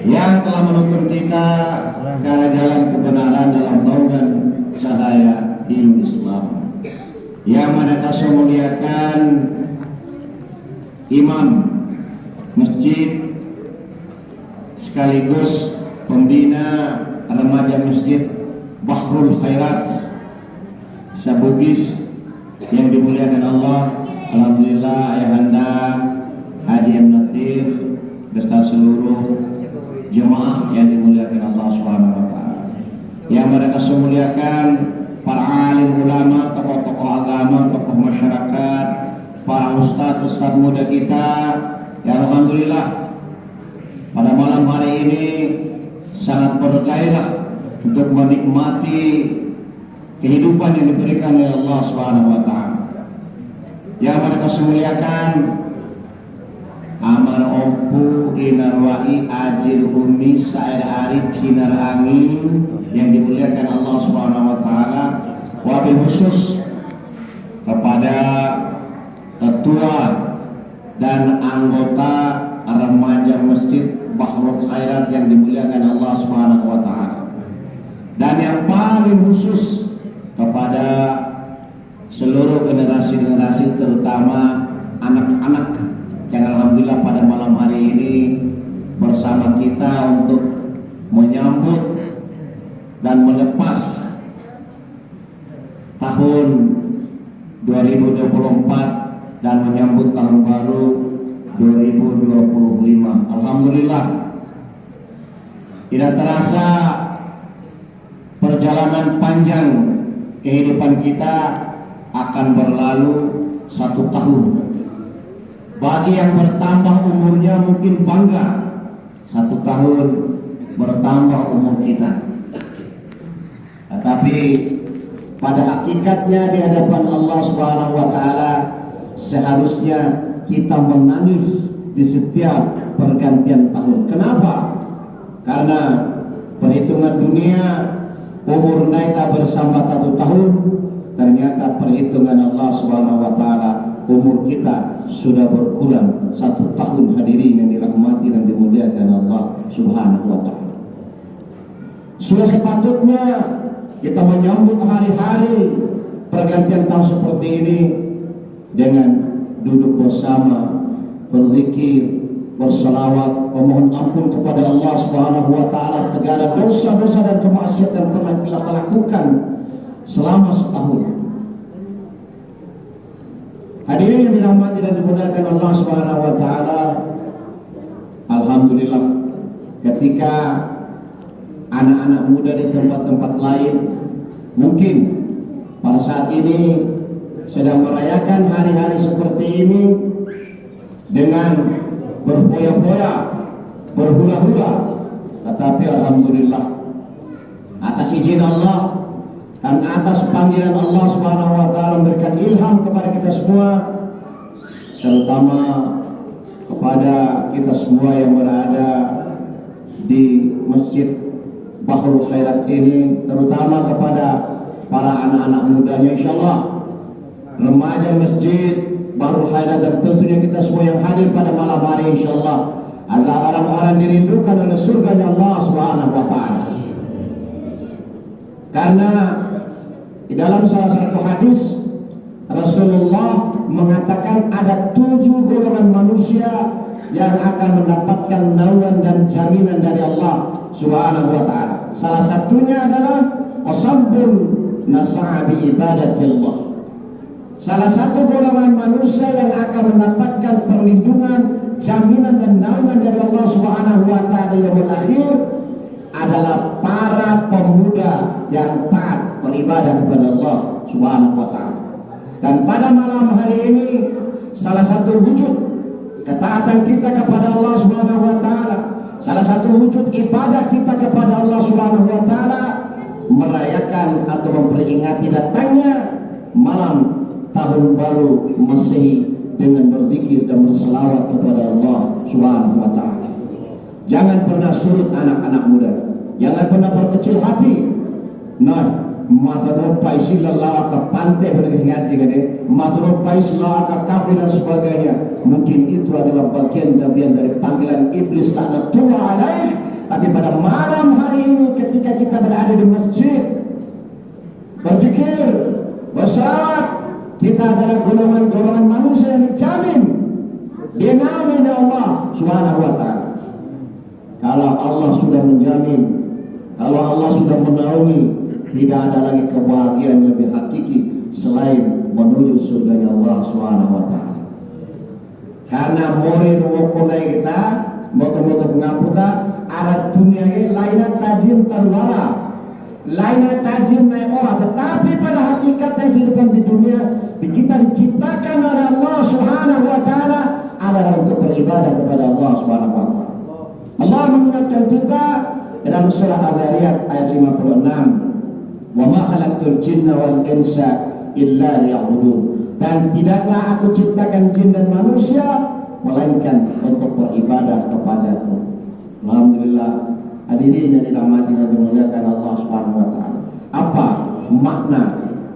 yang telah menuntun kita ke arah jalan kebenaran dalam naungan cahaya ilmu Islam, yang mana kita muliakan imam masjid sekaligus pembina remaja masjid Bahrul Khairat Sabugis yang dimuliakan Allah. Alhamdulillah ayahanda Haji M. Natir beserta seluruh jemaah yang dimuliakan Allah Subhanahu wa taala. Yang mereka memuliakan para alim ulama, tokoh-tokoh agama, tokoh masyarakat, para ustadz muda kita. Ya alhamdulillah pada malam hari ini sangat bergairah untuk menikmati kehidupan yang diberikan oleh Allah Subhanahu wa taala. Yang mereka muliakan Amar Ompu Inarwai Ajil Umi Sair Ari Cinar Angin yang dimuliakan Allah Subhanahu wa taala. Wabil khusus kepada ketua dan anggota remaja masjid Bahrul Khairat yang dimuliakan Allah Subhanahu wa taala. Dan yang paling khusus kepada seluruh generasi-generasi, terutama anak-anak yang alhamdulillah pada malam hari ini bersama kita untuk menyambut dan melepas tahun 2024 dan menyambut tahun baru 2025. Alhamdulillah tidak terasa perjalanan panjang kehidupan kita akan berlalu 1 tahun. Bagi yang bertambah umurnya mungkin bangga 1 tahun bertambah umur kita. Tetapi pada hakikatnya di hadapan Allah Subhanahu wa taala seharusnya kita menangis di setiap pergantian tahun. Kenapa? Karena perhitungan dunia umur kita bersama 1 tahun, ternyata perhitungan Allah Subhanahu wa taala umur kita sudah berkurang 1 tahun. Hadirin yang dirahmati dan dimuliakan Allah Subhanahu wa taala. Sudah sepatutnya kita menyambut hari-hari pergantian tahun seperti ini dengan duduk bersama, berzikir, berselawat, memohon ampun kepada Allah Subhanahu wa taala segala dosa-dosa dan kemaksiatan yang pernah kita lakukan selama setahun. Hadirin yang dirahmati dan dimuliakan Allah Subhanahu wa taala, alhamdulillah ketika anak-anak muda di tempat-tempat lain mungkin pada saat ini sedang merayakan hari-hari seperti ini dengan berfoya-foya, berhula-hula, tetapi alhamdulillah atas izin Allah dan atas panggilan Allah Subhanahu wa taala memberikan ilham kepada kita semua, terutama kepada kita semua yang berada di Masjid Bahrul Khairat ini, terutama kepada para anak-anak mudanya, insyaallah remaja Masjid Bahrul Khairat dan tentunya kita semua yang hadir pada malam hari, insyaallah agar orang-orang dirindukan oleh surganya Allah Subhanahu wa taala. Karena di dalam salah satu hadis Rasulullah mengatakan ada 7 golongan manusia yang akan mendapatkan naungan dan jaminan dari Allah Subhanahu wa taala. Salah satunya adalah wasabbun nasa'a bi ibadatillah. Salah satu golongan manusia yang akan mendapatkan perlindungan, jaminan dan naungan dari Allah Subhanahu wa taala yaumul akhir adalah para pemuda yang taat beribadah kepada Allah Subhanahu wa taala. Dan pada malam hari ini salah satu wujud ketaatan kita kepada Allah Subhanahu wa taala, salah satu wujud ibadah kita kepada Allah Subhanahu wa taala merayakan atau memperingati datangnya malam tahun baru Masehi dengan berzikir dan berselawat kepada Allah Subhanahu wa taala. Jangan pernah surut anak-anak muda. Jangan pernah berkecil hati. Nah, matrupai silalah ke pantai berkesingati kan, matrupai silalah ke kafir dan sebagainya. Mungkin itu adalah bagian dari panggilan iblis, laknatullah alaih, ketika kita berada di masjid, berzikir, bersalawat, kita adalah golongan-golongan manusia yang dijamin dinaungi oleh Allah Subhanahu wa ta'ala. Kalau Allah sudah menjamin, kalau Allah sudah menaungi, tidak ada lagi kebahagiaan lebih hakiki selain menuju surganya Allah Subhanahu wa ta'ala. Karena murid wokonai kita, moto-moto pengaputa, arah dunia ini lainnya tajim terwara, lainnya tajim naik orang. Tetapi pada hakikatnya kehidupan di dunia, kita diciptakan oleh Allah Subhanahu wa ta'ala adalah untuk beribadah kepada Allah Subhanahu wa ta'ala. Allah mengingatkan kita dalam surah Al-Zariyat ayat 56, "Wa ma khalaqtul jinna wal insa illa liya'budun." Dan tidaklah aku ciptakan jin dan manusia melainkan untuk beribadah kepadaku. Alhamdulillah, hadirin yang dirahmati dan dimuliakan Allah Subhanahu wa ta'ala. Apa makna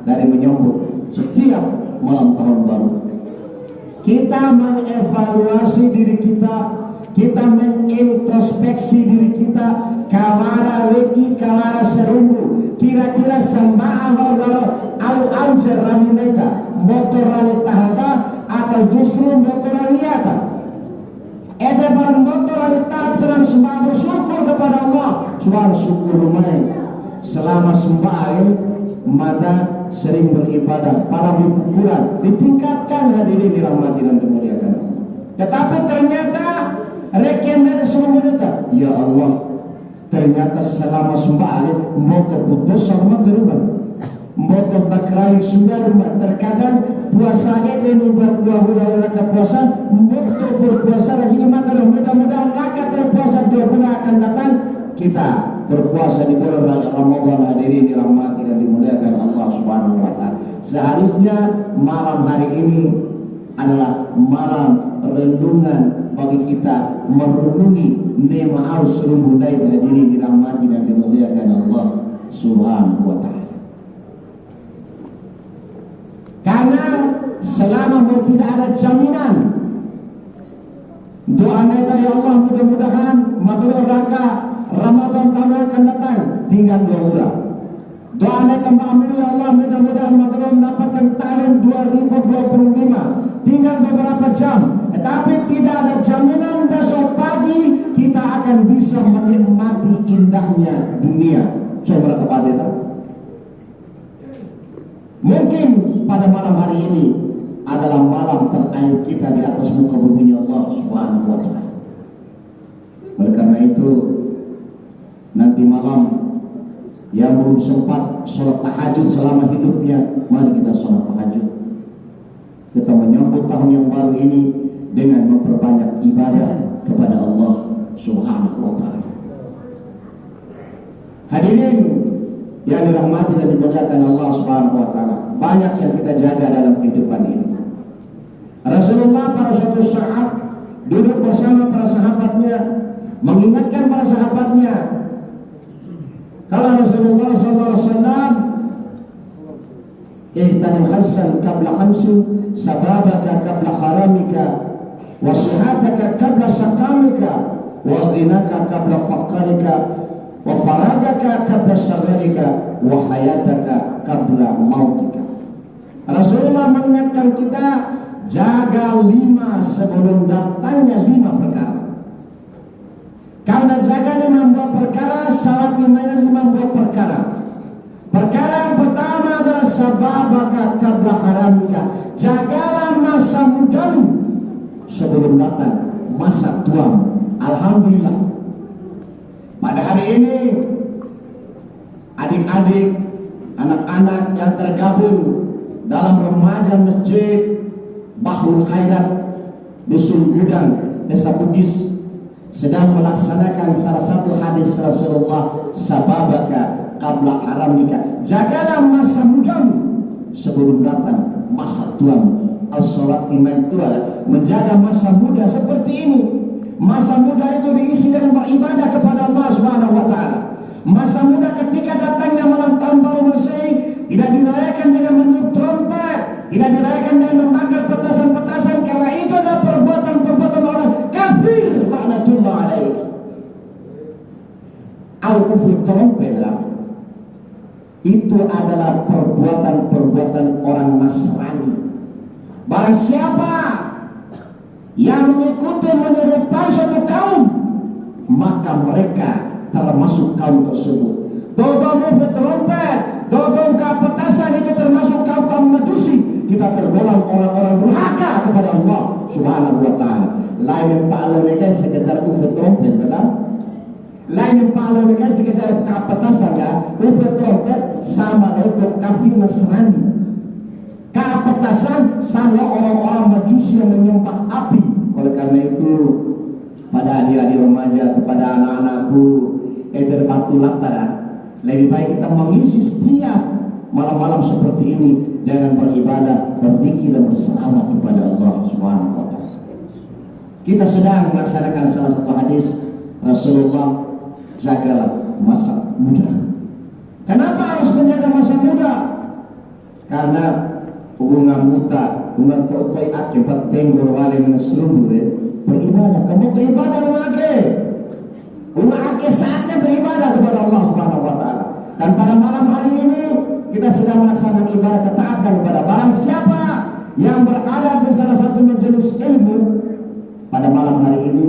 dari menyambut setiap malam tahun baru? Kita mengevaluasi diri kita mengintrospeksi diri kita, kawara weki kawara serumbu, kira-kira sembah kalau au jerami neta motor rali tahta atau justru motor raliata. Ada barang motor rali tahta sedang sembah bersyukur kepada Allah. Subhanahu syukur lumayan. Selama sembah mata sering beribadah, para bukuran ditingkatkan, hadirin dirahmati dan dimuliakan Allah. Tetapi ternyata rekomendasi seluruh kita, ya Allah, ternyata selama sembah motor putus sama berubah, motor takrari sudah rumah. Terkadang puasanya ini berbuah-buah raka puasa, motor berpuasa lagi iman. Mudah-mudahan raka terpuasa 2 bulan akan datang, kita berpuasa di bulan Ramadan, hadirin dirahmati dan dimuliakan Allah Subhanahu wa ta'ala. Seharusnya malam hari ini adalah malam renungan bagi kita merenungi nikmat Allah seluruh daya, hadirin dirahmati dan dimuliakan Allah Subhanahu wa ta'ala. Karena selama tidak ada jaminan, doa kita ya Allah, mudah-mudahan matur raka Ramadan tahun akan datang tinggal 2 bulan. Doa kita ya Allah, mudah-mudahan matur mendapatkan tahun 2025 tinggal beberapa jam. Tetapi tidak ada jaminan besok pagi kita akan bisa menikmati indahnya dunia. Coba kepada kita. Mungkin pada malam hari ini adalah malam terakhir kita di atas muka bumi Allah Subhanahu wa ta'ala. Oleh karena itu, nanti malam yang belum sempat sholat tahajud selama hidupnya, mari kita sholat tahajud. Kita menyambut tahun yang baru ini dengan memperbanyak ibadah kepada Allah Subhanahu wa ta'ala. Hadirin yang dirahmati dan dimuliakan Allah Subhanahu wa ta'ala, banyak yang kita jaga dalam kehidupan ini. Rasulullah pada suatu saat duduk bersama para sahabatnya, mengingatkan para sahabatnya. Kalau Rasulullah SAW, ihtanim khamsan qabla khamsin, sababaka qabla haramika, wa sihataka qabla sakamika, wa ghinaka qabla faqarika, wa faragaka qabla sagarika, wa hayataka qabla mautika. Rasulullah mengingatkan kita, jaga 5 sebelum datangnya 5 perkara. Karena jaga 5 buah perkara, syarat 5 buah perkara. Perkara yang pertama adalah sababaka qabla haramika. Jagalah masa mudamu sebelum datang masa tuamu. Alhamdulillah, pada hari ini adik-adik, anak-anak yang tergabung dalam remaja masjid Bahrul Khairat Dusun Gudang, Desa Bugis, sedang melaksanakan salah satu hadis Rasulullah, sababaka qabla haramika. Jagalah masa mudamu sebelum datang masa tuamu. As-salat iman tua, menjaga masa muda seperti ini. Masa muda itu diisi dengan beribadah kepada Allah Subhanahu wa ta'ala. Masa muda ketika datangnya malam tahun baru Masehi tidak dirayakan dengan meniup trompet, tidak dirayakan dengan membakar petasan-petasan, karena itu adalah perbuatan-perbuatan orang kafir, laknatullah alaih. Au ufuk trompet itu adalah perbuatan-perbuatan orang Nasrani. Barang siapa yang mengikuti menyerupai suatu kaum, maka mereka termasuk kaum tersebut. Dodong ufuk trompet, dodong kapetasan itu termasuk kaum Majusi. Kita tergolong orang-orang durhaka kepada Allah Subhanahu wa taala. Lain yang pahala mereka sekedar ufuk trompet, betul? Lain yang pahala mereka sekedar kapetasan, ufuk trompet sama dengan kafir Nasrani. Kapetasan sama orang-orang Majusi yang menyembah api. Oleh karena itu, pada adik-adik remaja, kepada anak-anakku, batu latara, lebih baik kita mengisi setiap malam-malam seperti ini dengan beribadah, berzikir dan bersalawat kepada Allah Subhanahu wa taala. Kita sedang melaksanakan salah satu hadis Rasulullah, jagalah masa muda. Kenapa harus menjaga masa muda? Karena bunga muda, bunga totoy akibat tenggor wale meneslumur beribadah. Kamu beribadah bunga ake saatnya beribadah kepada Allah Subhanahu wa taala. Dan pada malam hari ini kita sedang melaksanakan ibadah ketaatan kepada barang siapa yang berada di salah satu majelis ilmu. Pada malam hari ini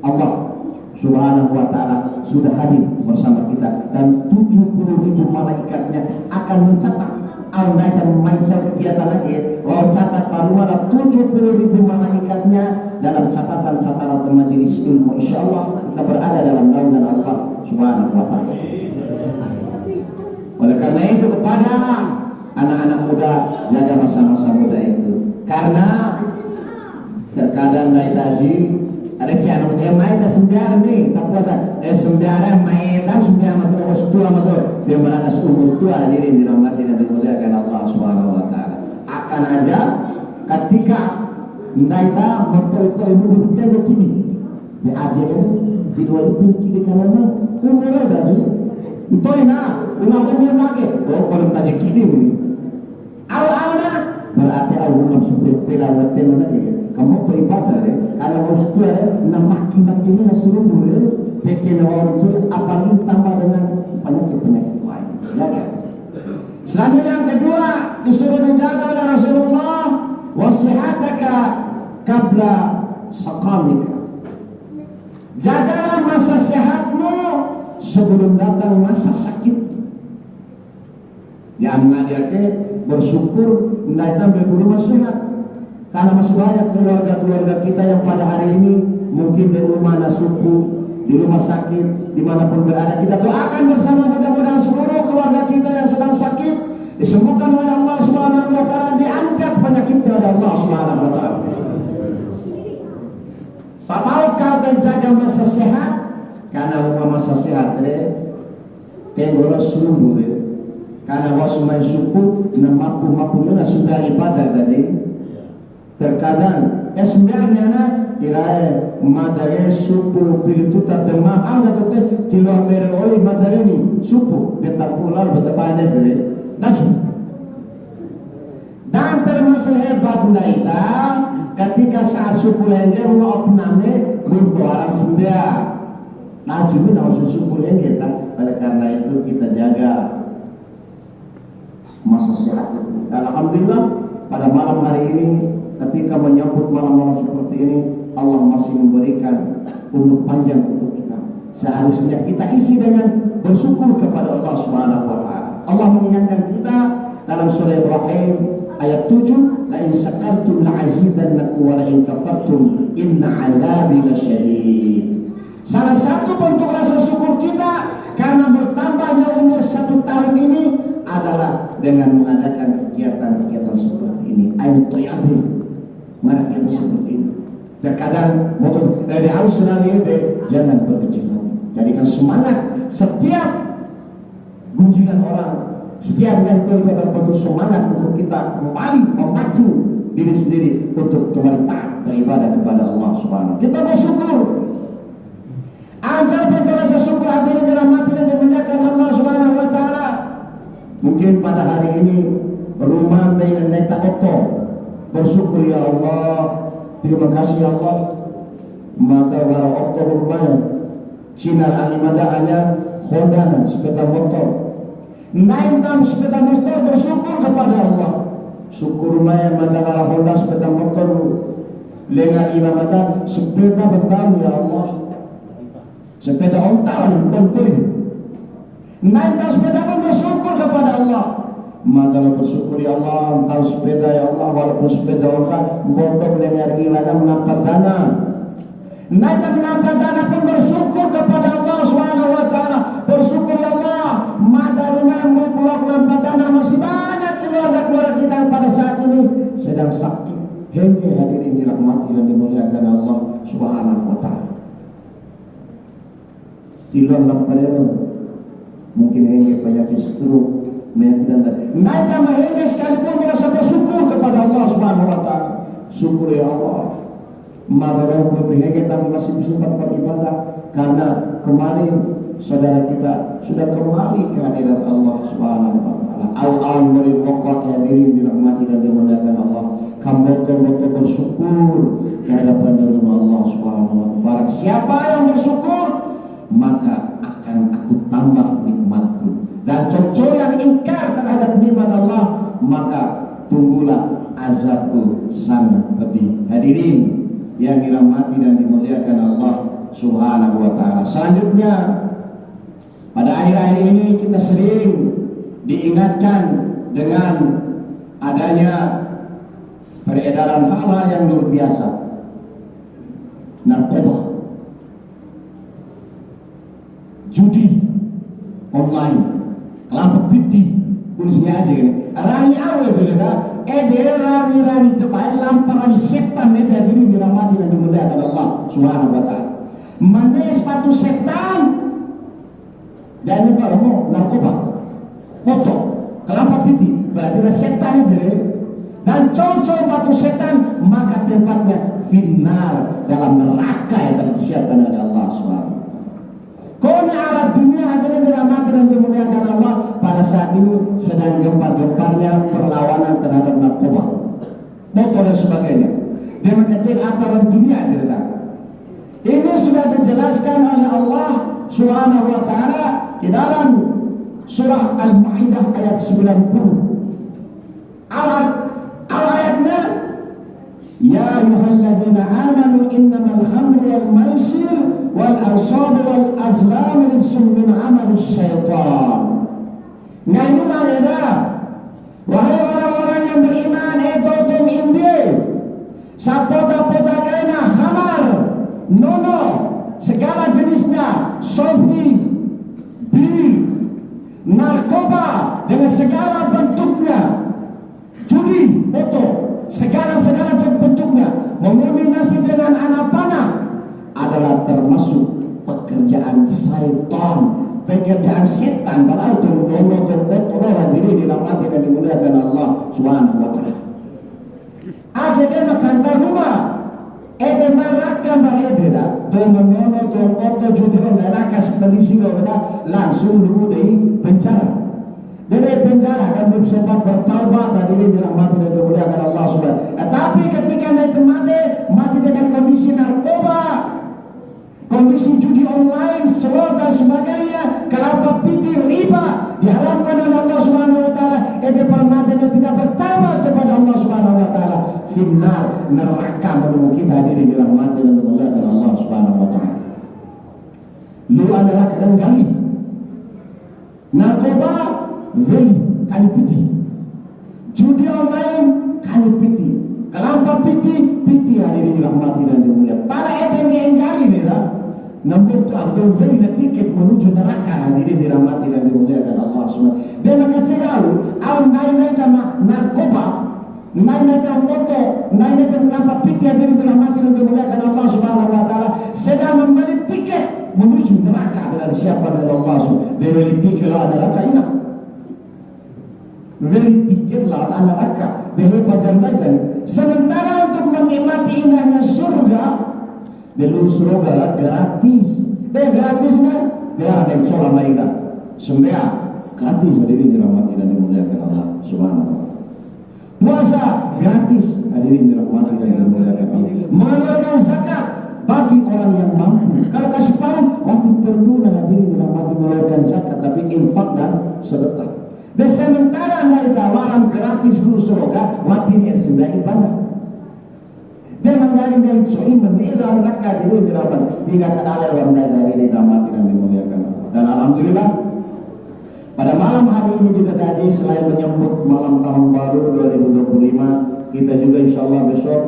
Allah Subhanahu wa taala sudah hadir bersama kita, dan 70.000 malaikatnya akan mencatat andai dan membaca kegiatan lagi. Kalau catat baru ada 70.000 malaikatnya dalam catatan-catatan majelis ilmu. Insyaallah kita berada dalam naungan Allah Subhanahu wa taala. Oleh karena itu, kepada anak-anak muda, jaga masa-masa muda itu. Karena terkadang dari taji ada channel mai ta sembiar nih, tak puasa sembiaran mai dan sembiar atau tua atau dia meranas umur tua diri dirahmati dan dimuliakan Allah Subhanahu wa taala. Akan aja ketika naita moto ibu betul begini di aja di dua ibu kiri kanan umur tadi itu umur lagi kalau taji kini awalnya berarti awal seperti pelawatan lagi. Kamu beribadah kalau harus na maki-maki na suruh boleh bikin orang itu apalagi tambah dengan penyakit-penyakit lain, ya kan? Selanjutnya yang kedua disuruh dijaga oleh Rasulullah, wasihataka qabla saqamika. Jagalah masa sehatmu sebelum datang masa sakit. Yang mengajarkan bersyukur datang berburu sehat. Karena masih banyak keluarga-keluarga kita yang pada hari ini mungkin di rumah nasuku, di rumah sakit, dimanapun berada. Kita doakan bersama, mudah-mudahan seluruh keluarga kita yang sedang sakit disembuhkan oleh Allah Subhanahu wa taala, diangkat penyakitnya oleh Allah Subhanahu wa taala. Tak mau kau menjaga masa sehat, karena rumah masa sehat tenggoro sumur karena wasmai suku namaku sudah ibadah tadi. Terkadang sebenarnya kirae madare supu pilituta tema ada tuh tilo meroi madare ni supu betar pular betapane bere naju. Dan termasuk hebat naita ketika saat supu lenge rumah opname untuk orang Sunda naju ni nama supu lenge tak. Oleh karena itu kita jaga masa sehat. Alhamdulillah pada malam hari ini ketika menyambut malam-malam seperti ini, Allah masih memberikan umur panjang untuk kita. Seharusnya kita isi dengan bersyukur kepada Allah Subhanahu wa taala. Allah mengingatkan kita dalam surah Ibrahim ayat 7, la in syakartum la'azidannakum wa la in kafartum inna 'adzabi lasyadid. Salah satu bentuk rasa syukur kita karena bertambahnya umur 1 tahun ini adalah dengan mengadakan kegiatan-kegiatan seperti ini. Ayat toyati mana kita seperti ini. Terkadang motor dari Australia jangan berkecil hati. Jadikan semangat setiap gunjingan orang, setiap itu berbentuk semangat untuk kita kembali memacu diri sendiri untuk kembali taat beribadah kepada Allah Subhanahu. Kita bersyukur. Ajar berdoa syukur hadirin dirahmati dan dimuliakan Allah Subhanahu wa taala. Mungkin pada hari ini rumah dan neta oto bersyukur ya Allah, terima kasih ya Allah. Mata wara oto rumah Cina alimada hanya Honda, sepeda motor. Naik dalam sepeda motor bersyukur kepada Allah. Syukur maya madara Honda sepeda motor lengan ilamatan sepeda bentar ya Allah. Sepeda ontal kontin. Naik dalam sepeda pun bersyukur kepada Allah. Madara bersyukur ya Allah, tahu sepeda ya Allah, walaupun sepeda ontal motor lengan ilamatan mendapat dana. Naik dan mendapat dana pun bersyukur kepada Allah Subhanahu wa taala. Bersyukur ya Allah, madaruna keluar dana masih banyak keluarga kita pada saat ini sedang sakit. Hingga hadirin dirahmati dan dimuliakan Allah Subhanahu wa taala. Tiluan lamparena mungkin hingga penyakit stroke, penyakit dan naik dan hingga sekalipun merasa bersyukur kepada Allah Subhanahu wa taala. Syukur ya Allah. Madara kita masih bisa beribadah karena kemarin saudara kita sudah kembali ke hadirat Allah Subhanahu wa taala. Al-an murid waqat hadirin dirahmati dan dimuliakan Allah. Kamu betul-betul bersyukur di hadapan Allah Subhanahu wa taala. Barang siapa yang bersyukur, maka akan aku tambah nikmatku. Dan cocok yang ingkar terhadap nikmat Allah, maka tunggulah azabku sangat pedih. Hadirin yang dirahmati dan dimuliakan Allah Subhanahu wa taala. Selanjutnya, pada akhir-akhir ini kita sering diingatkan dengan adanya peredaran hal-hal yang luar biasa. Narkoba, judi online, kelompok piti, polisinya aja kan. Rani awe itu kan. Rani tebai lampar rani setan itu diri dirahmati dan dimuliakan Allah Subhanahu wa taala. Mana sepatu setan dan itu mau narkoba, foto, kelapa piti, berarti setan itu. Dan cocok batu setan, maka tempatnya final dalam neraka yang telah disiapkan oleh Allah Subhanahu. Kona arah dunia hadirin dirahmati dan dimuliakan Allah, pada saat ini sedang gempar-gemparnya perlawanan terhadap narkoba, motor dan sebagainya. Dia mengatakan aturan dunia dirahmati. Ini sudah dijelaskan oleh Allah Subhanahu wa taala di dalam surah Al-Maidah ayat 90. Ayatnya, ya ayyuhalladzina amanu innamal khamru wal maisir wal ansab wal azlam rijsun min amali syaitan. Nah ini mana? Wahai orang-orang yang beriman, etotum imbi, sapota-pota kaina khamar, nono, segala jenisnya, sofi, bir, narkoba dengan segala bentuknya, judi, foto, segala bentuknya, mengombinasi dengan anak panah adalah termasuk pekerjaan syaitan, pekerjaan setan. Kalau Allah diri dirahmati dan dimuliakan Allah Subhanahu wa taala. Akhirnya kantor rumah ede marakkan baredera domono domoto judul lelakas polisi langsung dulu di penjara. Dari penjara akan bersobat bertaubat hadirin dirahmati dan dimuliakan Allah Subhanahu. Tapi ketika naik kemana masih dengan kondisi narkoba, kondisi judi online, slot dan sebagainya, kelapa piti, riba, diharamkan oleh Allah Subhanahu wa taala. Itu permata yang tidak bertaubat kepada Allah Subhanahu wa taala. Finnar neraka menunggu kita hadirin dirahmati dan dimuliakan Allah Subhanahu wa taala. Lu neraka dan gali. Narkoba Zai kani piti, judi online kani piti, kelapa piti hadirin dirahmati dan dimuliakan. Para yang gali ni lah, nombor tu Abdul Zai na tiket menuju neraka hadirin dirahmati dan dimuliakan Allah Subhanahu. Dia mengatakan, awak naik narkoba, naik moto, naik kelapa piti hadirin dirahmati dan dimuliakan Allah Subhanahu wa taala, sedang membeli tiket menuju neraka dengan siapa oleh Allah Subhanahu. Dia beli tiket lah neraka ini. Beli tiket lah neraka, dia pajantai. Sementara untuk menikmati indahnya surga, dulu surga gratis. Gratisnya dia ada cola mereka. Semua gratis hadirin dirahmati dan dimuliakan Allah Subhanahu wa taala. Puasa gratis hadirin dirahmati dan dimuliakan Allah. Mengeluarkan zakat bagi orang yang mampu. Kalau kasih panen waktu perlu hadirin dirahmati mengeluarkan zakat, tapi infak dan sedekah. Dan sementara mereka waram gratis dulu surga, mati niat sudah ibadah. Dia menggali-gali coy, menilai mereka dulu dirapat, tiga kadal orang dari mati dan dimuliakan. Dan alhamdulillah, pada malam hari ini juga tadi selain menyambut malam tahun baru 2025, kita juga insya Allah besok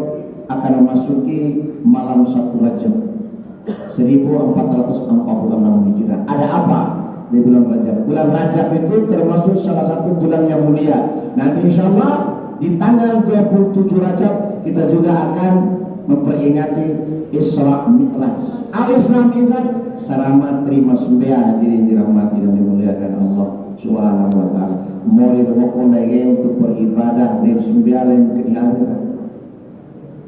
akan memasuki malam 1 Rajab 1446 Hijriah. Ada apa di bulan Rajab? Bulan Rajab itu termasuk salah satu bulan yang mulia. Nanti insya Allah di tanggal 27 Rajab kita juga akan memperingati Isra Mi'raj. Al-Isra Mi'raj selama terima sembah hadirin dirahmati dan dimuliakan Allah Subhanahu wa taala. Mori rokok untuk beribadah dan sembah dan keadilan.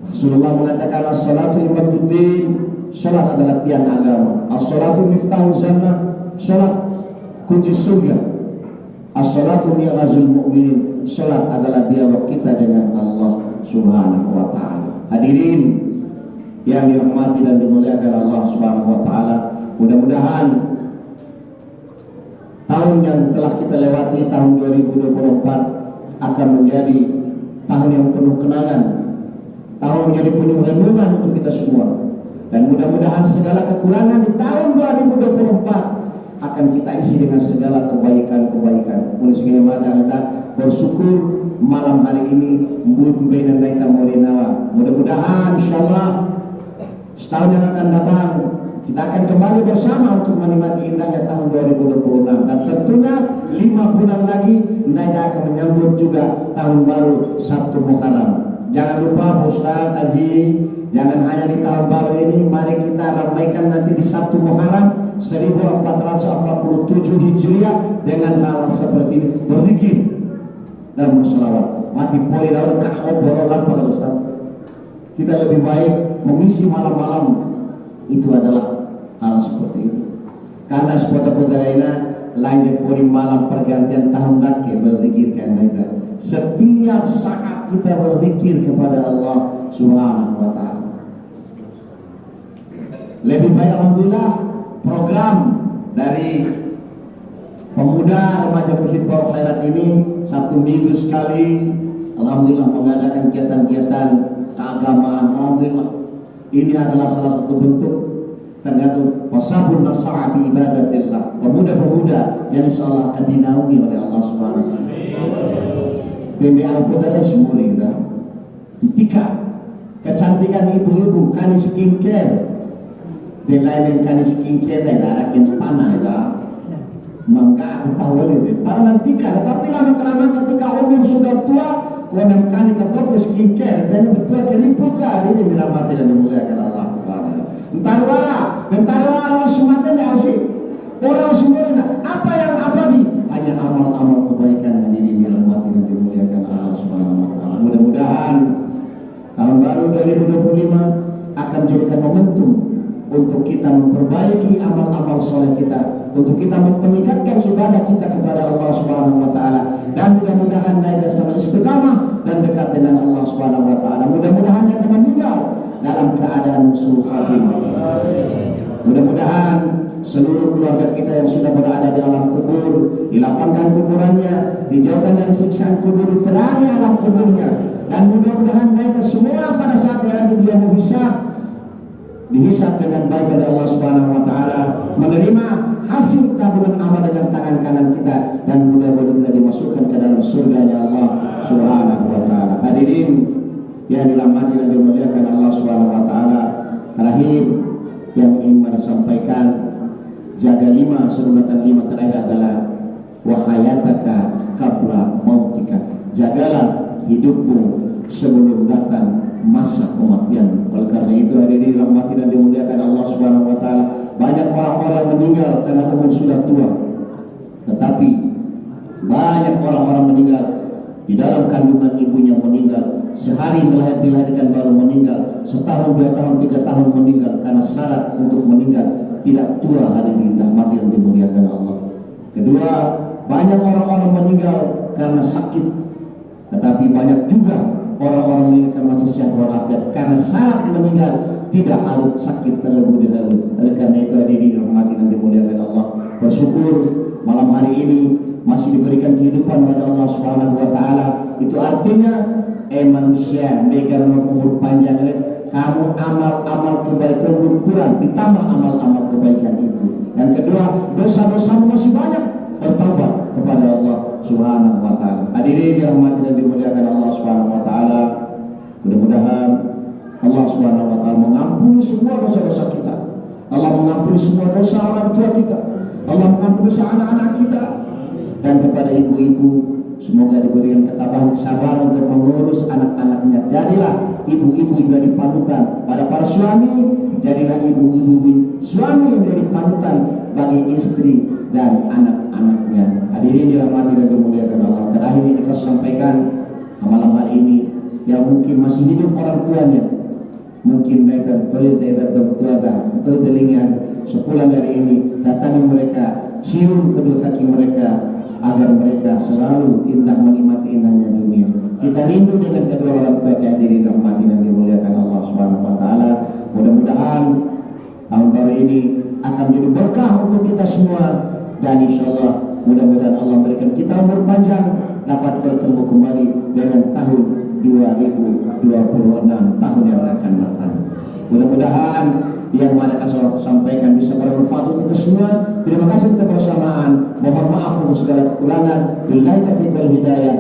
Rasulullah mengatakan as-salatu imaduddin, salat adalah tiang agama. As-salatu miftahul jannah, salat kunci surga. As-salatu mi'rajul mu'minin, salat adalah dialog kita dengan Allah Subhanahu wa taala. Hadirin yang dirahmati dan dimuliakan Allah Subhanahu wa taala, mudah-mudahan tahun yang telah kita lewati, tahun 2024, akan menjadi tahun yang penuh kenangan, tahun menjadi penuh renungan untuk kita semua. Dan mudah-mudahan segala kekurangan di tahun 2024 akan kita isi dengan segala kebaikan-kebaikan. Bersyukur malam hari ini mudah-mudahan insyaallah setahun yang akan datang kita akan kembali bersama untuk menikmati indahnya tahun 2026. Dan tentunya 5 bulan lagi kita akan menyambut juga tahun baru 1 Muharram. Jangan lupa Ustaz Haji, jangan hanya di tahun baru ini, mari kita ramaikan nanti di 1 Muharram 1447 Hijriah dengan hal seperti ini, berzikir dan berselawat. Mati poli dalam obrolan pada Ustaz. Kita lebih baik mengisi malam-malam itu adalah hal seperti itu. Karena sepota-pota lainnya lanjut poli malam pergantian tahun lagi berzikir kan kita. Setiap saat kita berzikir kepada Allah Subhanahu wa taala. Lebih baik alhamdulillah program dari pemuda remaja Masjid Baru Khairat ini Sabtu Minggu sekali alhamdulillah mengadakan kegiatan-kegiatan keagamaan. Alhamdulillah ini adalah salah satu bentuk tergantung wasabun nasa'a bi ibadatillah, pemuda-pemuda yang insyaallah akan dinaungi oleh Allah Subhanahu wa taala. BBA Budaya semua kita. Ketika kecantikan ibu-ibu kan skincare dan lain kan skincare dan arakin panah ya. Mangga aku tahu ini. Para nanti kan tapi lama-kelamaan ketika umur sudah tua wanam kani ketop skincare dan betul keriput lah ini dirahmati dan dimuliakan Allah Subhanahu. Entar wala semuanya harus orang semuanya apa yang abadi hanya amal-amal kebaikan yang dirahmati dan dimuliakan Allah Subhanahu wa taala. Mudah-mudahan tahun baru 2025 akan menjadikan momentum untuk kita memperbaiki amal-amal soleh kita, untuk kita meningkatkan ibadah kita kepada Allah Subhanahu wa taala, dan mudah-mudahan kita sama istiqamah dan dekat dengan Allah Subhanahu wa taala. Mudah-mudahan kita meninggal dalam keadaan husnul khatimah. Mudah-mudahan seluruh keluarga kita yang sudah berada di alam kubur dilapangkan kuburannya, dijauhkan dari siksaan kubur, diterangi alam kuburnya, dan mudah-mudahan mereka semua pada saat nanti dia dihisab dengan baik oleh Allah Subhanahu wa taala, menerima hasil tabungan amal dengan tangan kanan kita, dan mudah-mudahan kita dimasukkan ke dalam surganya Allah Subhanahu wa taala. Hadirin yang dirahmati dan dimuliakan Allah Subhanahu wa taala, terakhir yang ingin saya sampaikan, jaga 5 sunatan 5 terakhir adalah wa hayataka qabla mautika. Jagalah hidupmu sebelum datang masa kematian. Oleh karena itu hadirin dirahmati dan dimuliakan Allah Subhanahu wa taala, banyak orang-orang meninggal karena umur sudah tua. Tetapi banyak orang-orang meninggal di dalam kandungan ibunya, meninggal sehari dilahirkan baru meninggal, setahun, 2 tahun, 3 tahun meninggal karena syarat untuk meninggal tidak tua. Hadirin dirahmati dan dimuliakan Allah. Kedua, banyak orang-orang meninggal karena sakit, tetapi banyak juga orang-orang meninggal masih sehat walafiat karena syarat meninggal tidak harus sakit terlebih dahulu. Oleh karena itu hadirin dirahmati dan dimuliakan Allah, bersyukur malam hari ini masih diberikan kehidupan oleh Allah Subhanahu wa taala. Itu artinya manusia mereka umur panjang, kamu amal-amal kebaikan kurang ditambah amal-amal kebaikan itu. Yang kedua, dosa-dosamu masih banyak, bertaubat kepada Allah Subhanahu wa taala. Hadirin yang dirahmati dan dimuliakan Allah Subhanahu wa taala, mudah-mudahan Allah Subhanahu wa taala mengampuni semua dosa-dosa kita. Allah mengampuni semua dosa orang tua kita. Allah mengampuni dosa anak-anak kita. Dan kepada ibu-ibu, semoga diberikan ketabahan kesabaran untuk mengurus anak-anaknya. Jadilah ibu-ibu yang menjadi panutan pada para suami. Jadilah ibu-ibu suami yang menjadi panutan bagi istri dan anak-anaknya. Hadirin dirahmati dan dimuliakan Allah. Terakhir ini kita sampaikan malam hari ini, yang mungkin masih hidup orang tuanya, mungkin mereka telinga sepulang dari ini, datangi mereka, cium kedua kaki mereka, agar mereka selalu indah menikmati indahnya dunia. Kita rindu dengan kedua orang tua yang diri rahmati dan dimuliakan Allah Subhanahu wa taala. Mudah-mudahan tahun baru ini akan menjadi berkah untuk kita semua, dan insyaallah mudah-mudahan Allah memberikan kita umur panjang, dapat bertemu kembali dengan tahun 2026, tahun yang akan datang. Mudah-mudahan yang mana saya sampaikan bisa bermanfaat untuk kita semua. Terima kasih kebersamaan. Mohon maaf untuk segala kekurangan. Billahi taufiq wal hidayah.